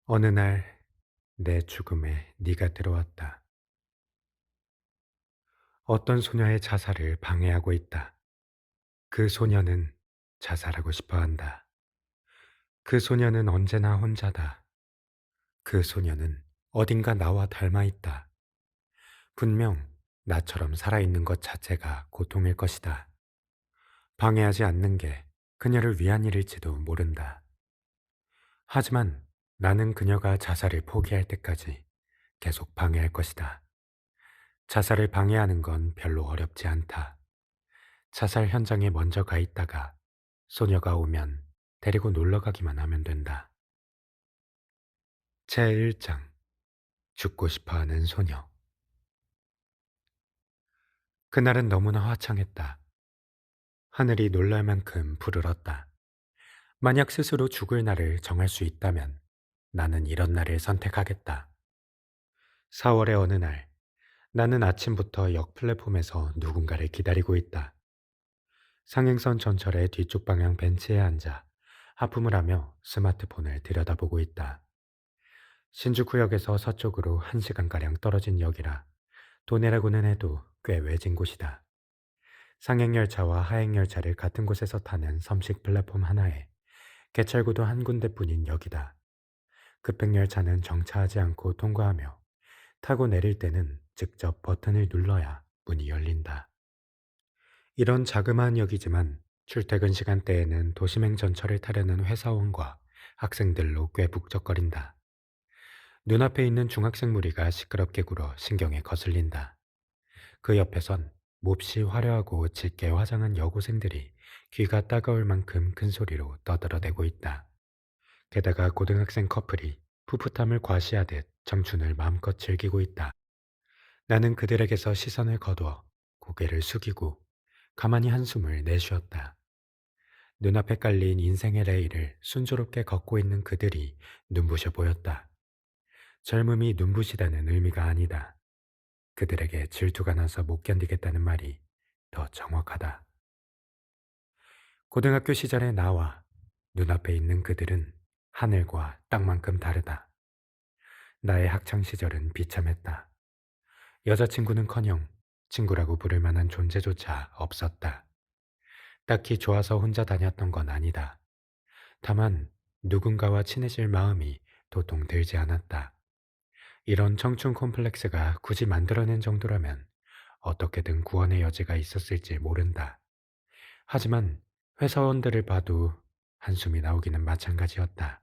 어느 날 내 죽음에 네가 들어왔다. 어떤 소녀의 자살을 방해하고 있다. 그 소녀는 자살하고 싶어 한다. 그 소녀는 언제나 혼자다. 그 소녀는 어딘가 나와 닮아 있다. 분명 나처럼 살아있는 것 자체가 고통일 것이다. 방해하지 않는 게 그녀를 위한 일일지도 모른다. 하지만 나는 그녀가 자살을 포기할 때까지 계속 방해할 것이다. 자살을 방해하는 건 별로 어렵지 않다. 자살 현장에 먼저 가 있다가 소녀가 오면 데리고 놀러 가기만 하면 된다. 제1장 죽고 싶어 하는 소녀. 그날은 너무나 화창했다. 하늘이 놀랄 만큼 푸르렀다. 만약 스스로 죽을 날을 정할 수 있다면 나는 이런 날을 선택하겠다. 4월의 어느 날 나는 아침부터 역 플랫폼에서 누군가를 기다리고 있다. 상행선 전철의 뒤쪽 방향 벤치에 앉아 하품을 하며 스마트폰을 들여다보고 있다. 신주쿠역에서 서쪽으로 1시간가량 떨어진 역이라 도내라고는 해도 꽤 외진 곳이다. 상행열차와 하행열차를 같은 곳에서 타는 섬식 플랫폼 하나에 개찰구도 한 군데뿐인 역이다. 급행열차는 정차하지 않고 통과하며 타고 내릴 때는 직접 버튼을 눌러야 문이 열린다. 이런 자그마한 역이지만 출퇴근 시간대에는 도심행 전철을 타려는 회사원과 학생들로 꽤 북적거린다. 눈앞에 있는 중학생 무리가 시끄럽게 굴어 신경에 거슬린다. 그 옆에선 몹시 화려하고 짙게 화장한 여고생들이 귀가 따가울 만큼 큰 소리로 떠들어대고 있다. 게다가 고등학생 커플이 풋풋함을 과시하듯 청춘을 마음껏 즐기고 있다. 나는 그들에게서 시선을 거두어 고개를 숙이고 가만히 한숨을 내쉬었다. 눈앞에 깔린 인생의 레일을 순조롭게 걷고 있는 그들이 눈부셔 보였다. 젊음이 눈부시다는 의미가 아니다. 그들에게 질투가 나서 못 견디겠다는 말이 더 정확하다. 고등학교 시절의 나와 눈앞에 있는 그들은 하늘과 땅만큼 다르다. 나의 학창 시절은 비참했다. 여자친구는커녕 친구라고 부를 만한 존재조차 없었다. 딱히 좋아서 혼자 다녔던 건 아니다. 다만 누군가와 친해질 마음이 도통 들지 않았다. 이런 청춘 콤플렉스가 굳이 만들어낸 정도라면 어떻게든 구원의 여지가 있었을지 모른다. 하지만 회사원들을 봐도 한숨이 나오기는 마찬가지였다.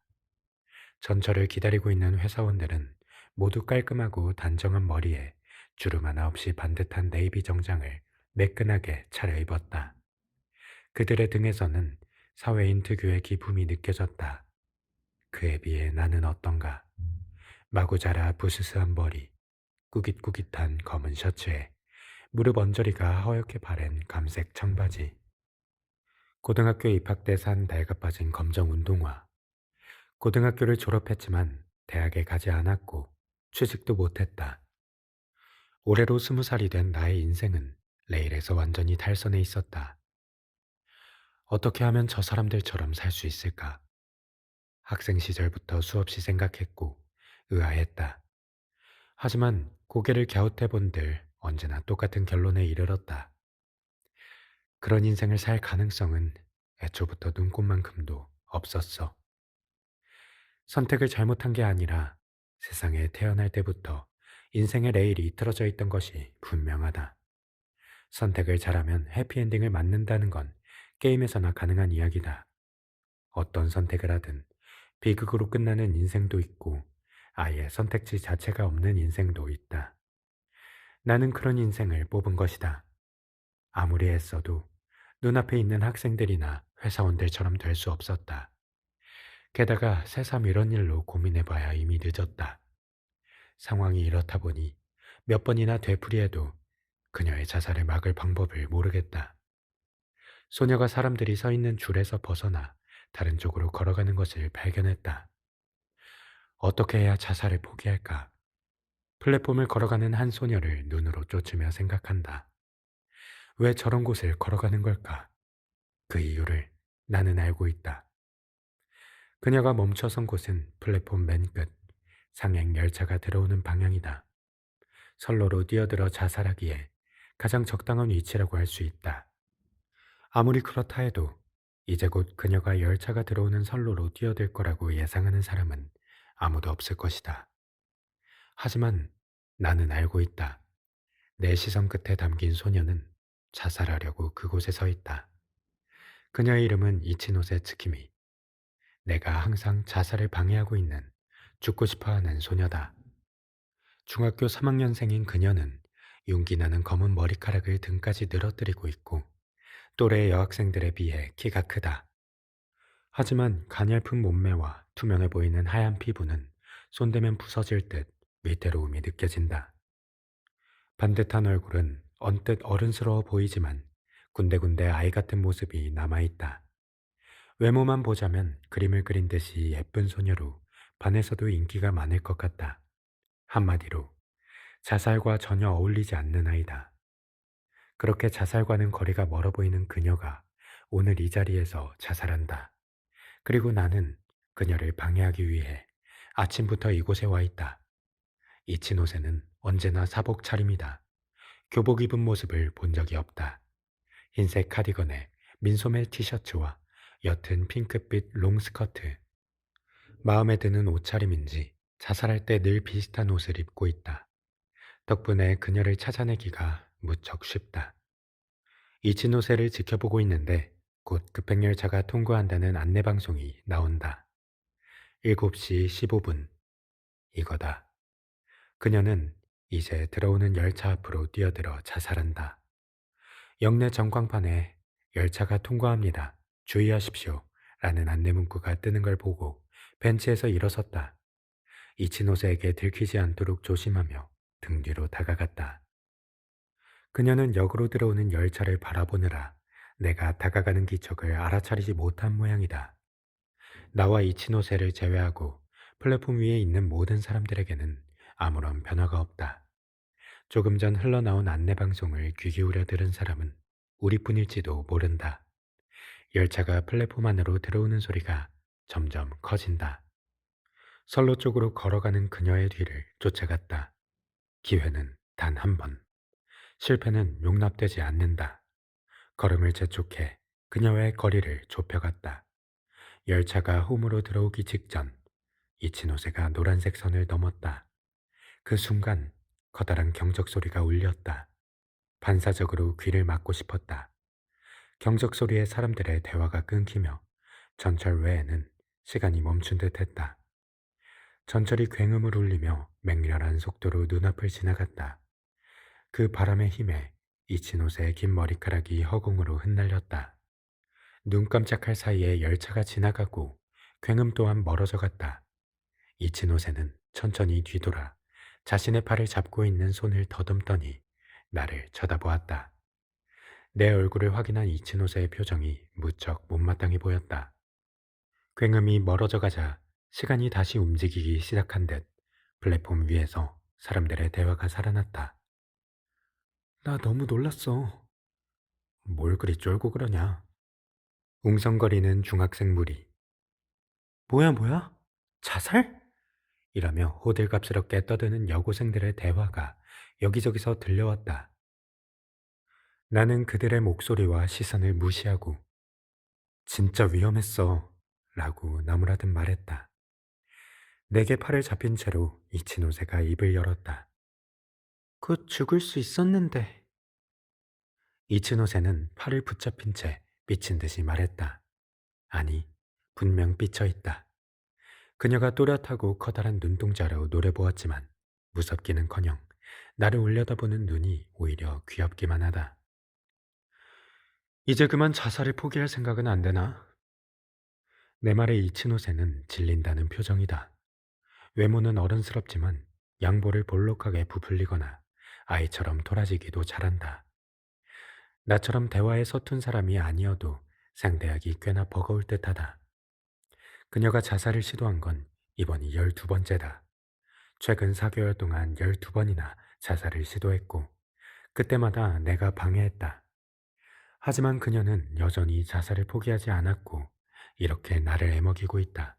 전철을 기다리고 있는 회사원들은 모두 깔끔하고 단정한 머리에 주름 하나 없이 반듯한 네이비 정장을 매끈하게 차려입었다. 그들의 등에서는 사회인 특유의 기품이 느껴졌다. 그에 비해 나는 어떤가? 마구 자라 부스스한 머리, 꾸깃꾸깃한 검은 셔츠에 무릎 언저리가 허옇게 바랜 감색 청바지, 고등학교 입학 때 산 낡아 빠진 검정 운동화. 고등학교를 졸업했지만 대학에 가지 않았고 취직도 못했다. 올해로 20살이 된 나의 인생은 레일에서 완전히 탈선해 있었다. 어떻게 하면 저 사람들처럼 살 수 있을까? 학생 시절부터 수없이 생각했고 의아했다. 하지만 고개를 갸웃해 본들 언제나 똑같은 결론에 이르렀다. 그런 인생을 살 가능성은 애초부터 눈꼽만큼도 없었어. 선택을 잘못한 게 아니라 세상에 태어날 때부터 인생의 레일이 틀어져 있던 것이 분명하다. 선택을 잘하면 해피엔딩을 맞는다는 건 게임에서나 가능한 이야기다. 어떤 선택을 하든 비극으로 끝나는 인생도 있고 아예 선택지 자체가 없는 인생도 있다. 나는 그런 인생을 뽑은 것이다. 아무리 애써도 눈앞에 있는 학생들이나 회사원들처럼 될 수 없었다. 게다가 새삼 이런 일로 고민해봐야 이미 늦었다. 상황이 이렇다 보니 몇 번이나 되풀이해도 그녀의 자살을 막을 방법을 모르겠다. 소녀가 사람들이 서 있는 줄에서 벗어나 다른 쪽으로 걸어가는 것을 발견했다. 어떻게 해야 자살을 포기할까? 플랫폼을 걸어가는 한 소녀를 눈으로 쫓으며 생각한다. 왜 저런 곳을 걸어가는 걸까? 그 이유를 나는 알고 있다. 그녀가 멈춰선 곳은 플랫폼 맨 끝, 상행 열차가 들어오는 방향이다. 선로로 뛰어들어 자살하기에 가장 적당한 위치라고 할 수 있다. 아무리 그렇다 해도 이제 곧 그녀가 열차가 들어오는 선로로 뛰어들 거라고 예상하는 사람은 아무도 없을 것이다. 하지만 나는 알고 있다. 내 시선 끝에 담긴 소녀는 자살하려고 그곳에 서 있다. 그녀의 이름은 이치노세 츠키미. 내가 항상 자살을 방해하고 있는 죽고 싶어 하는 소녀다. 중학교 3학년생인 그녀는 윤기 나는 검은 머리카락을 등까지 늘어뜨리고 있고 또래 여학생들에 비해 키가 크다. 하지만 가냘픈 몸매와 투명해 보이는 하얀 피부는 손대면 부서질 듯 위태로움이 느껴진다. 반듯한 얼굴은 언뜻 어른스러워 보이지만 군데군데 아이 같은 모습이 남아있다. 외모만 보자면 그림을 그린 듯이 예쁜 소녀로 반에서도 인기가 많을 것 같다. 한마디로 자살과 전혀 어울리지 않는 아이다. 그렇게 자살과는 거리가 멀어 보이는 그녀가 오늘 이 자리에서 자살한다. 그리고 나는 그녀를 방해하기 위해 아침부터 이곳에 와 있다. 이치노세는 언제나 사복 차림이다. 교복 입은 모습을 본 적이 없다. 흰색 카디건에 민소매 티셔츠와 옅은 핑크빛 롱스커트. 마음에 드는 옷차림인지 자살할 때 늘 비슷한 옷을 입고 있다. 덕분에 그녀를 찾아내기가 무척 쉽다. 이치노세를 지켜보고 있는데 곧 급행열차가 통과한다는 안내방송이 나온다. 7시 15분. 이거다. 그녀는 이제 들어오는 열차 앞으로 뛰어들어 자살한다. 역내 전광판에 열차가 통과합니다. 주의하십시오. 라는 안내 문구가 뜨는 걸 보고 벤치에서 일어섰다. 이치노세에게 들키지 않도록 조심하며 등 뒤로 다가갔다. 그녀는 역으로 들어오는 열차를 바라보느라 내가 다가가는 기척을 알아차리지 못한 모양이다. 나와 이치노세를 제외하고 플랫폼 위에 있는 모든 사람들에게는 아무런 변화가 없다. 조금 전 흘러나온 안내방송을 귀 기울여 들은 사람은 우리뿐일지도 모른다. 열차가 플랫폼 안으로 들어오는 소리가 점점 커진다. 선로 쪽으로 걸어가는 그녀의 뒤를 쫓아갔다. 기회는 단 한 번. 실패는 용납되지 않는다. 걸음을 재촉해 그녀의 거리를 좁혀갔다. 열차가 홈으로 들어오기 직전 이치노세가 노란색 선을 넘었다. 그 순간 커다란 경적 소리가 울렸다. 반사적으로 귀를 막고 싶었다. 경적 소리에 사람들의 대화가 끊기며 전철 외에는 시간이 멈춘 듯 했다. 전철이 굉음을 울리며 맹렬한 속도로 눈앞을 지나갔다. 그 바람의 힘에 이치노세의 긴 머리카락이 허공으로 흩날렸다. 눈 깜짝할 사이에 열차가 지나가고 굉음 또한 멀어져 갔다. 이치노세는 천천히 뒤돌아 자신의 팔을 잡고 있는 손을 더듬더니 나를 쳐다보았다. 내 얼굴을 확인한 이치노세의 표정이 무척 못마땅해 보였다. 굉음이 멀어져 가자 시간이 다시 움직이기 시작한 듯 플랫폼 위에서 사람들의 대화가 살아났다. 나 너무 놀랐어. 뭘 그리 쫄고 그러냐? 웅성거리는 중학생 무리. 뭐야, 뭐야? 자살? 이라며 호들갑스럽게 떠드는 여고생들의 대화가 여기저기서 들려왔다. 나는 그들의 목소리와 시선을 무시하고 진짜 위험했어 라고 나무라듯 말했다. 내게 팔을 잡힌 채로 이치노세가 입을 열었다. 곧 죽을 수 있었는데. 이치노세는 팔을 붙잡힌 채 삐친 듯이 말했다. 아니, 분명 삐쳐 있다. 그녀가 또렷하고 커다란 눈동자로 노려보았지만 무섭기는커녕 나를 올려다보는 눈이 오히려 귀엽기만 하다. 이제 그만 자살을 포기할 생각은 안 되나? 내 말에 이치노세는 질린다는 표정이다. 외모는 어른스럽지만 양볼을 볼록하게 부풀리거나 아이처럼 토라지기도 잘한다. 나처럼 대화에 서툰 사람이 아니어도 상대하기 꽤나 버거울 듯하다. 그녀가 자살을 시도한 건 이번이 12번째다. 최근 4개월 동안 12번이나 자살을 시도했고 그때마다 내가 방해했다. 하지만 그녀는 여전히 자살을 포기하지 않았고 이렇게 나를 애먹이고 있다.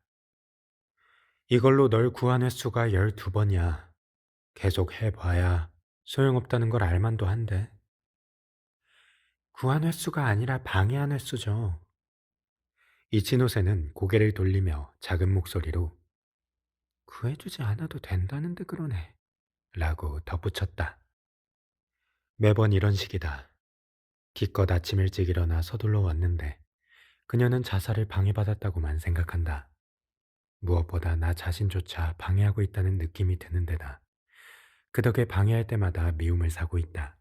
이걸로 널 구한 횟수가 12번이야. 계속 해봐야 소용없다는 걸 알만도 한데. 구한 횟수가 아니라 방해한 횟수죠. 이치노세는 고개를 돌리며 작은 목소리로 구해주지 않아도 된다는데 그러네. 라고 덧붙였다. 매번 이런 식이다. 기껏 아침 일찍 일어나 서둘러 왔는데 그녀는 자살을 방해받았다고만 생각한다. 무엇보다 나 자신조차 방해하고 있다는 느낌이 드는 데다 그 덕에 방해할 때마다 미움을 사고 있다.